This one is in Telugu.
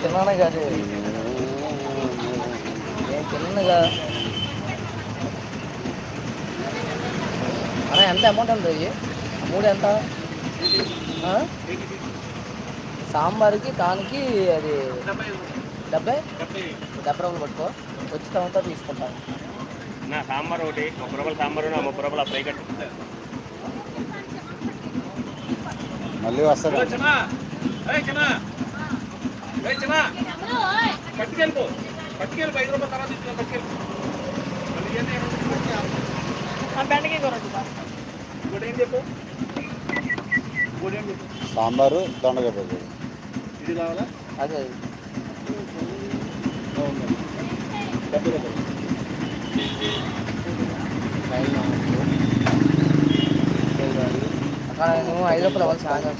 తిన్నానే కాదు నేను తిన్నగా అన్న ఎంత అమౌంట్ ఎంత అయ్యి మూడు ఎంత సాంబార్కి దానికి అది 70 రూపాయలు పట్టుకో వచ్చి తర్వాత తీసుకుంటాను నా సాంబార్ ఒకటి 30 రూపాయలు సాంబారు 30 రూపాయలు ఫ్రై కట్ మళ్ళీ వస్తాడు పట్టుకెళ్ళిపో 5 రూపాయల తర్వాత పట్టుకెళ్ళిపో బెండకాయ కూర ఇంకోటి ఏం చెప్పు సాంబారు దొండకాయ పచ్చడి ఇది కావాలా అదే 70 రూపాయలు అక్కడ నేను 5 రూపాయలు అవ్వాలి సాయంత్రం